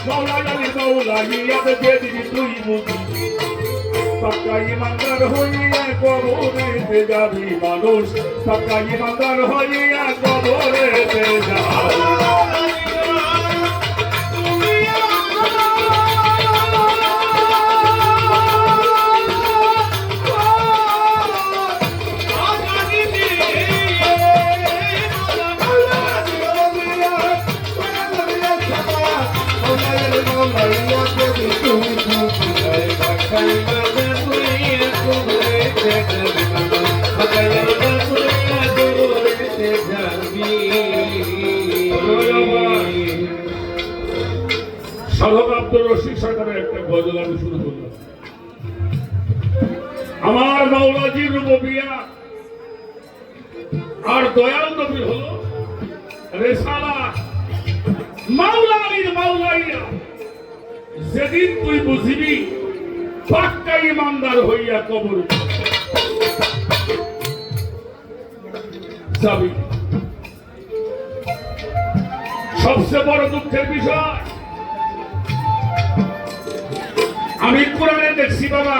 মৌলাইয়ালি মৌলাইয়াতে যেদিন তুই বুঝবি পাক্কা ইমানদার হইয়া কবরেতে যাবি মানুষ পাক্কা ইমানদার হইয়া কবরেতে যাবি সাধক আব্দুর রশিদ সরকারের একটা গজল আমি শুরু করলাম। আমার মাওলাজির রুবুবিয়া আর দয়াল নবীর হলো রিসালাত মাওলা আলীর মাওলাইয়া যেদিন তুই বুঝিবি পাক্কা ইমানদার হইয়া কবর যাবি। সবচেয়ে বড় দুঃখের বিষয় আমি কোরআনে দেখছি বাবা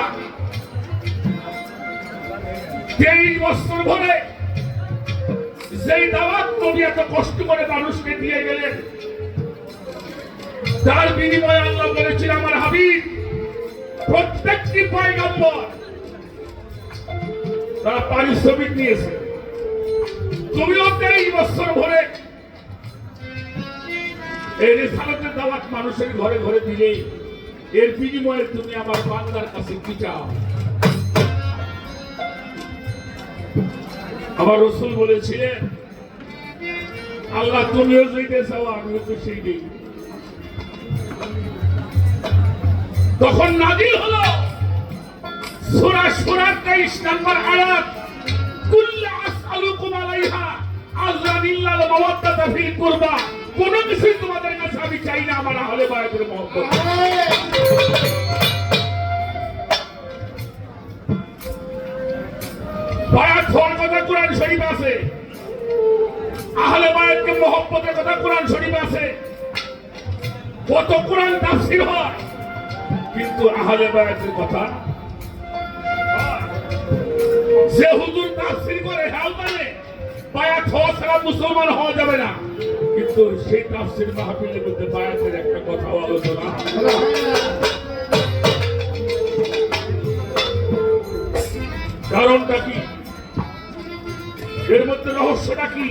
23 বছর ধরে যেই দাওয়াত নবী এত কষ্ট করে মানুষকে দিয়ে গেলেন তার বিনিময়ে আল্লাহ বলেছিল আমার হাবিব প্রত্যেকটি পয়গম্বর তারা পারিশ্রমিক নিয়েছে তুমিও 23 বছর ধরে এই রিসালাতের দাওয়াত মানুষের ঘরে ঘরে দিলে এর বিনিময়ে তুমি আমার বান্দার কাছে কি চাও? আমার রাসূল বলেছিলেন আল্লাহ তুমিও যেতে চাও আমিও তো সেই দিই। তখন নাযিল হলো সূরা সূরা 23 নম্বর আয়াত কুল আসআলুকুম আলাইহা আজরান ইল্লাল মাওয়াদ্দাতা ফিল কুরবা কোন কিছু তোমাদের কাছে আমি চাই না আমার আহলে বায়াতের মহব্বত। বায়াত হওয়ার কথা কোরআন শরীফ আছে, আহলে বায়াতকে মহব্বতের কথা কোরআন শরীফ আছে। কত কোরআন তাফসীর হয় কিন্তু আহলে বায়াতের কথা যে হুজুর তাফসীর করে হ্যাঁ মানে বায়াত হওয়া ছাড়া মুসলমান হওয়া যাবে না, কিন্তু সেই তাফসীর মাহফিলের মধ্যে বায়াতের একটা কথা আলোচনা। কারণটা কি? এর মধ্যে রহস্যটা কি?